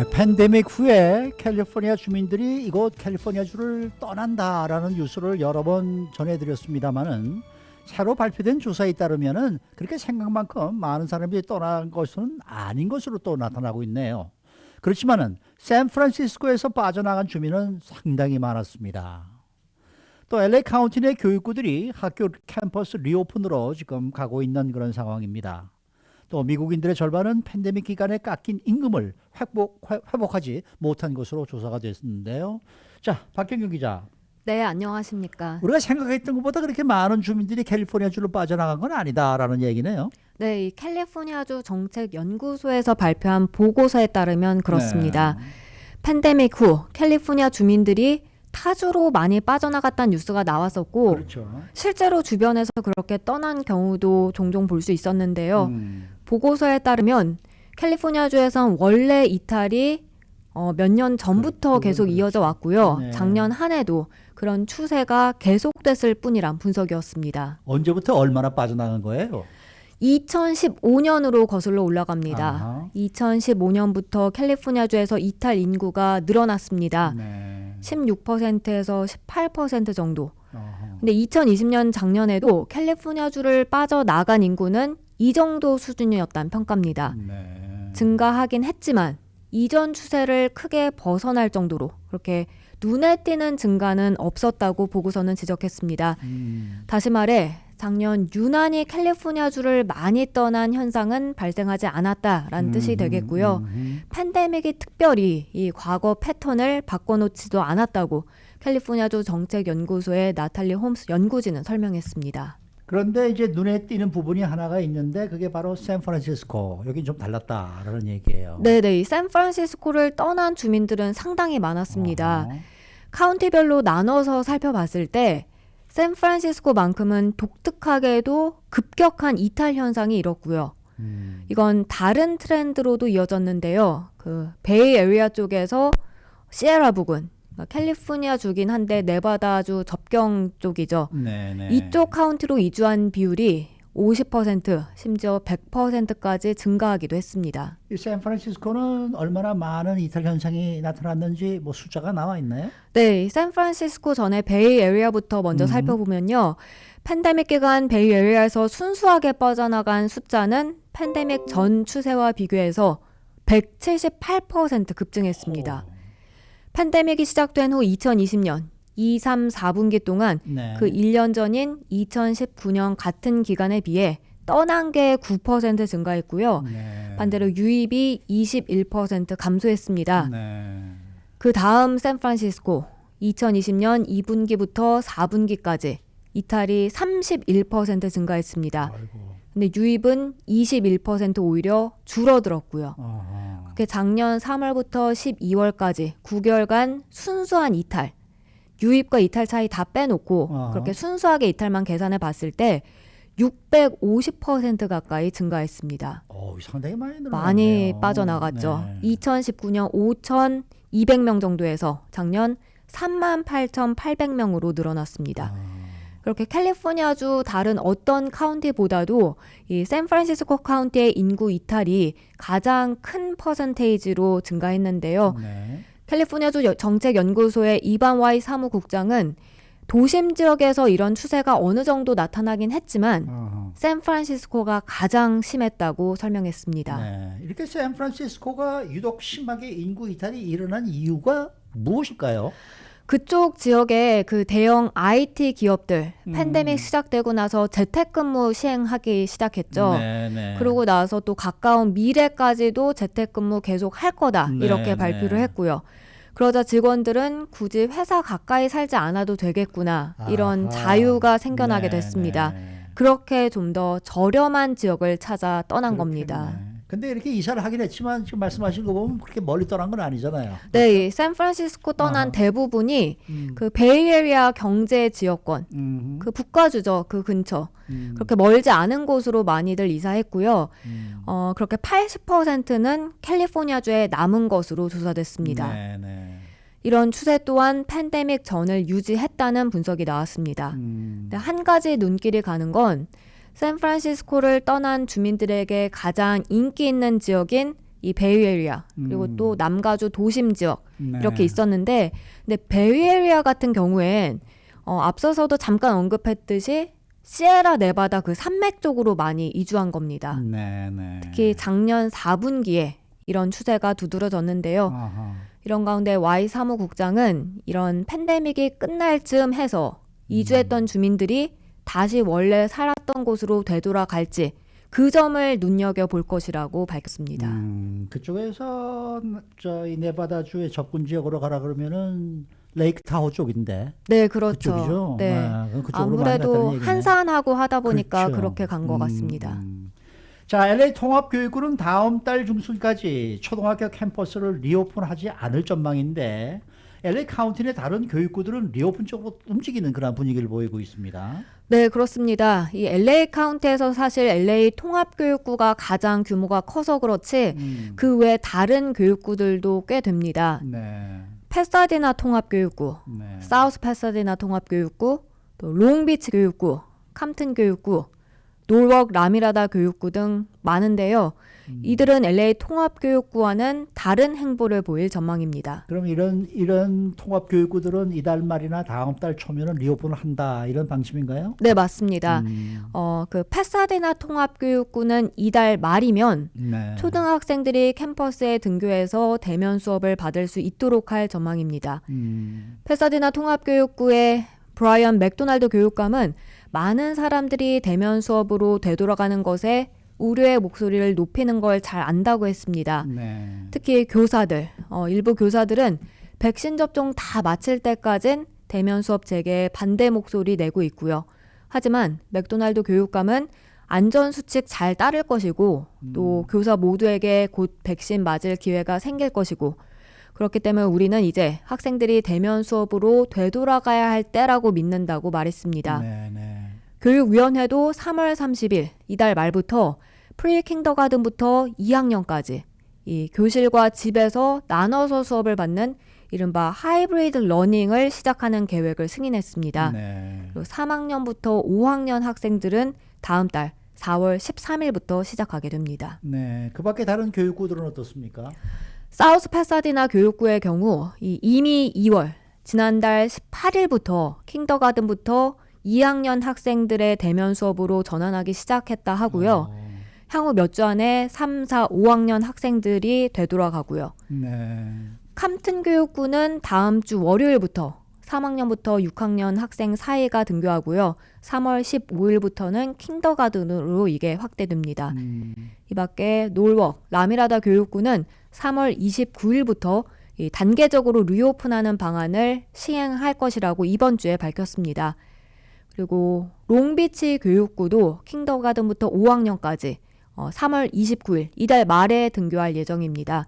팬데믹 후에 캘리포니아 주민들이 이곳 캘리포니아주를 떠난다라는 뉴스를 여러 번 전해드렸습니다만은 새로 발표된 조사에 따르면은 그렇게 생각만큼 많은 사람들이 떠난 것은 아닌 것으로 또 나타나고 있네요. 그렇지만은 샌프란시스코에서 빠져나간 주민은 상당히 많았습니다. 또 LA 카운티 내 교육구들이 학교 캠퍼스 리오픈으로 지금 가고 있는 그런 상황입니다. 또 미국인들의 절반은 팬데믹 기간에 깎인 임금을 회복하지 못한 것으로 조사가 됐는데요. 자, 박경규 기자. 네, 안녕하십니까. 우리가 생각했던 것보다 그렇게 많은 주민들이 캘리포니아주로 빠져나간 건 아니다라는 얘기네요. 네, 이 캘리포니아주 정책연구소에서 발표한 보고서에 따르면 그렇습니다. 네. 팬데믹 후 캘리포니아 주민들이 타주로 많이 빠져나갔다는 뉴스가 나왔었고 그렇죠. 실제로 주변에서 그렇게 떠난 경우도 종종 볼 수 있었는데요. 음. 보고서에 따르면 캘리포니아주에선 원래 이탈이 몇 년 전부터 계속 그렇죠. 이어져 왔고요. 네. 작년 한 해도 그런 추세가 계속됐을 뿐이란 분석이었습니다. 언제부터 얼마나 빠져나간 거예요? 2015년으로 거슬러 올라갑니다. 아하. 2015년부터 캘리포니아주에서 이탈 인구가 늘어났습니다. 네. 16%에서 18% 정도. 어허. 근데 2020년 작년에도 캘리포니아주를 빠져나간 인구는 이 정도 수준이었다는 평가입니다. 네. 증가하긴 했지만 이전 추세를 크게 벗어날 정도로 그렇게 눈에 띄는 증가는 없었다고 보고서는 지적했습니다. 다시 말해 작년 유난히 캘리포니아주를 많이 떠난 현상은 발생하지 않았다라는 뜻이 되겠고요. 팬데믹이 특별히 이 과거 패턴을 바꿔놓지도 않았다고 캘리포니아주 정책연구소의 나탈리 홈스 연구진은 설명했습니다. 그런데 이제 눈에 띄는 부분이 하나가 있는데 그게 바로 샌프란시스코. 여긴 좀 달랐다라는 얘기예요. 네네, 이 샌프란시스코를 떠난 주민들은 상당히 많았습니다. 어허. 카운티별로 나눠서 살펴봤을 때 샌프란시스코만큼은 독특하게도 급격한 이탈 현상이 일었고요. 이건 다른 트렌드로도 이어졌는데요. 그 베이 에리아 쪽에서 시에라 부근, 캘리포니아 주긴 한데 네바다주 접경 쪽이죠. 네네. 이쪽 카운티로 이주한 비율이 50%, 심지어 100%까지 증가하기도 했습니다. 이 샌프란시스코는 얼마나 많은 이탈 현상이 나타났는지 뭐 숫자가 나와 있나요? 네, 샌프란시스코 전에 베이 에리아부터 먼저 살펴보면요. 팬데믹 기간 베이 에리아에서 순수하게 빠져나간 숫자는 팬데믹 전 추세와 비교해서 178% 급증했습니다. 팬데믹이 시작된 후 2020년 2, 3, 4분기 동안 네. 그 1년 전인 2019년 같은 기간에 비해 떠난 게 9% 증가했고요. 네. 반대로 유입이 21% 감소했습니다. 네. 그 다음 샌프란시스코 2020년 2분기부터 4분기까지 이탈이 31% 증가했습니다. 아이고. 근데 유입은 21% 오히려 줄어들었고요. 어허. 그게 작년 3월부터 12월까지 9개월간 순수한 이탈, 유입과 이탈 차이 다 빼놓고 어허. 그렇게 순수하게 이탈만 계산해 봤을 때 650% 가까이 증가했습니다. 상당히 많이 늘어났네요. 많이 빠져나갔죠. 네. 2019년 5,200명 정도에서 작년 38,800명으로 늘어났습니다. 그렇게 캘리포니아주 다른 어떤 카운티보다도 이 샌프란시스코 카운티의 인구 이탈이 가장 큰 퍼센테이지로 증가했는데요. 네. 캘리포니아주 정책연구소의 이반 와이 사무국장은 도심 지역에서 이런 추세가 어느 정도 나타나긴 했지만 어허. 샌프란시스코가 가장 심했다고 설명했습니다. 네. 이렇게 샌프란시스코가 유독 심하게 인구 이탈이 일어난 이유가 무엇일까요? 그쪽 지역에 그 대형 IT 기업들 팬데믹 시작되고 나서 재택근무 시행하기 시작했죠. 네. 그러고 나서 또 가까운 미래까지도 재택근무 계속 할 거다 이렇게 네. 발표를 했고요. 그러자 직원들은 굳이 회사 가까이 살지 않아도 되겠구나 이런 아하. 자유가 생겨나게 네, 됐습니다. 네. 그렇게 좀 더 저렴한 지역을 찾아 떠난 겁니다. 그렇겠네. 근데 이렇게 이사를 하긴 했지만 지금 말씀하신 거 보면 그렇게 멀리 떠난 건 아니잖아요. 네, 이 샌프란시스코 떠난 아하. 대부분이 그 베이에리아 경제 지역권, 음. 그 북가주죠, 그 근처. 그렇게 멀지 않은 곳으로 많이들 이사했고요. 그렇게 80%는 캘리포니아주에 남은 것으로 조사됐습니다. 네. 이런 추세 또한 팬데믹 전을 유지했다는 분석이 나왔습니다. 근데 한 가지 눈길이 가는 건 샌프란시스코를 떠난 주민들에게 가장 인기 있는 지역인 이 베이에리아 그리고 또 남가주 도심 지역 네. 이렇게 있었는데 근데 베이에리아 같은 경우엔 앞서서도 잠깐 언급했듯이 시에라 네바다 그 산맥 쪽으로 많이 이주한 겁니다. 네, 네. 특히 작년 4분기에 이런 추세가 두드러졌는데요. 아하. 이런 가운데 Y 사무국장은 이런 팬데믹이 끝날 즈음 해서 이주했던 주민들이 다시 원래 살았던 곳으로 되돌아갈지 그 점을 눈여겨볼 것이라고 밝혔습니다. 그쪽에서 저희 네바다주의 접근 지역으로 가라 그러면은 레이크 타호 쪽인데 네, 그렇죠. 그쪽이죠. 네. 그럼 그쪽으로 많이 아무래도 갔다는 얘기네. 한산하고 하다 보니까 그렇죠. 그렇게 간 것 같습니다. 자, LA 통합교육부는 다음 달 중순까지 초등학교 캠퍼스를 리오픈하지 않을 전망인데 LA 카운티 내 다른 교육구들은 리오픈 쪽으로 움직이는 그런 분위기를 보이고 있습니다. 네, 그렇습니다. 이 LA 카운티에서 사실 LA 통합교육구가 가장 규모가 커서 그렇지 그 외 다른 교육구들도 꽤 됩니다. 네. 패사디나 통합교육구, 네. 사우스 패사디나 통합교육구, 또 롱비치 교육구, 캄튼 교육구, 놀웍 라미라다 교육구 등 많은데요. 이들은 LA 통합교육구와는 다른 행보를 보일 전망입니다. 그럼 이런 통합교육구들은 이달 말이나 다음 달 초면은 리오픈을 한다 이런 방침인가요? 네, 맞습니다. 그 패사디나 통합교육구는 이달 말이면 네. 초등학생들이 캠퍼스에 등교해서 대면 수업을 받을 수 있도록 할 전망입니다. 패사디나 통합교육구의 브라이언 맥도날드 교육감은 많은 사람들이 대면 수업으로 되돌아가는 것에 우려의 목소리를 높이는 걸 잘 안다고 했습니다. 네. 특히 교사들, 일부 교사들은 백신 접종 다 마칠 때까진 대면 수업 재개에 반대 목소리 내고 있고요. 하지만 맥도날드 교육감은 안전수칙 잘 따를 것이고 또 교사 모두에게 곧 백신 맞을 기회가 생길 것이고 그렇기 때문에 우리는 이제 학생들이 대면 수업으로 되돌아가야 할 때라고 믿는다고 말했습니다. 네, 네. 교육위원회도 3월 30일 이달 말부터 프리 킹더가든부터 2학년까지 이 교실과 집에서 나눠서 수업을 받는 이른바 하이브리드 러닝을 시작하는 계획을 승인했습니다. 네. 그리고 3학년부터 5학년 학생들은 다음 달 4월 13일부터 시작하게 됩니다. 네. 그 밖에 다른 교육구들은 어떻습니까? 사우스 패사디나 교육구의 경우 이미 2월 지난달 18일부터 킹더가든부터 2학년 학생들의 대면 수업으로 전환하기 시작했다 하고요. 향후 몇 주 안에 3, 4, 5학년 학생들이 되돌아가고요. 네. 캄튼 교육구는 다음 주 월요일부터 3학년부터 6학년 학생 사이가 등교하고요. 3월 15일부터는 킹더가든으로 이게 확대됩니다. 이 밖에 놀웍, 라미라다 교육구는 3월 29일부터 단계적으로 리오픈하는 방안을 시행할 것이라고 이번 주에 밝혔습니다. 그리고 롱비치 교육구도 킹더가든부터 5학년까지 3월 29일 이달 말에 등교할 예정입니다.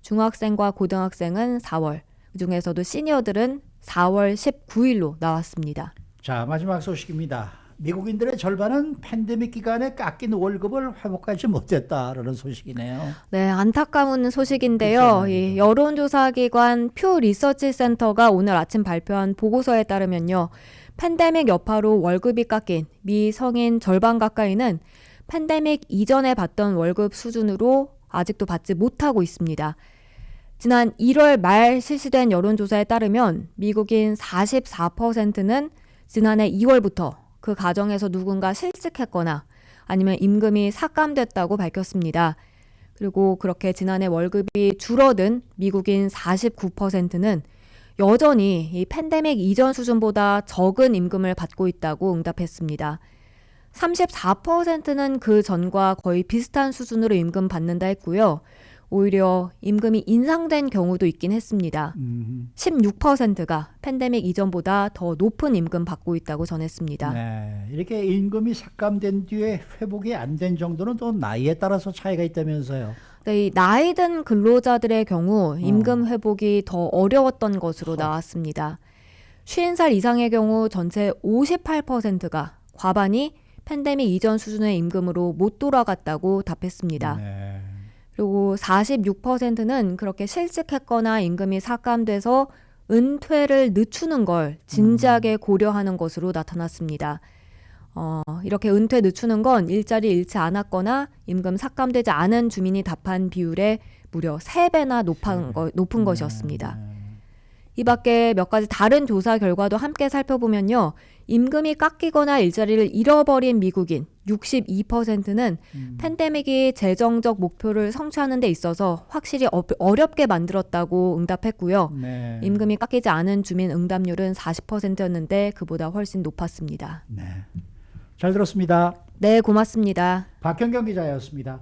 중학생과 고등학생은 4월, 그중에서도 시니어들은 4월 19일로 나왔습니다. 자, 마지막 소식입니다. 미국인들의 절반은 팬데믹 기간에 깎인 월급을 회복하지 못했다라는 소식이네요. 네, 안타까운 소식인데요. 그렇죠. 이 여론조사기관 퓨 리서치 센터가 오늘 아침 발표한 보고서에 따르면요. 팬데믹 여파로 월급이 깎인 미 성인 절반 가까이는 팬데믹 이전에 받던 월급 수준으로 아직도 받지 못하고 있습니다. 지난 1월 말 실시된 여론조사에 따르면 미국인 44%는 지난해 2월부터 그 가정에서 누군가 실직했거나 아니면 임금이 삭감됐다고 밝혔습니다. 그리고 그렇게 지난해 월급이 줄어든 미국인 49%는 여전히 이 팬데믹 이전 수준보다 적은 임금을 받고 있다고 응답했습니다. 34%는 그 전과 거의 비슷한 수준으로 임금 받는다 했고요. 오히려 임금이 인상된 경우도 있긴 했습니다. 16%가 팬데믹 이전보다 더 높은 임금 받고 있다고 전했습니다. 네, 이렇게 임금이 삭감된 뒤에 회복이 안 된 정도는 또 나이에 따라서 차이가 있다면서요. 네, 이 나이 든 근로자들의 경우 임금 회복이 더 어려웠던 것으로 나왔습니다. 50살 이상의 경우 전체 58%가 과반이 팬데믹 이전 수준의 임금으로 못 돌아갔다고 답했습니다. 네. 그리고 46%는 그렇게 실직했거나 임금이 삭감돼서 은퇴를 늦추는 걸 진지하게 고려하는 것으로 나타났습니다. 이렇게 은퇴 늦추는 건 일자리 잃지 않았거나 임금 삭감되지 않은 주민이 답한 비율의 무려 3배나 높은 것이었습니다. 이 밖에 몇 가지 다른 조사 결과도 함께 살펴보면요. 임금이 깎이거나 일자리를 잃어버린 미국인 62%는 팬데믹이 재정적 목표를 성취하는 데 있어서 확실히 어렵게 만들었다고 응답했고요. 네. 임금이 깎이지 않은 주민 응답률은 40%였는데 그보다 훨씬 높았습니다. 네. 잘 들었습니다. 네, 고맙습니다. 박현경 기자였습니다.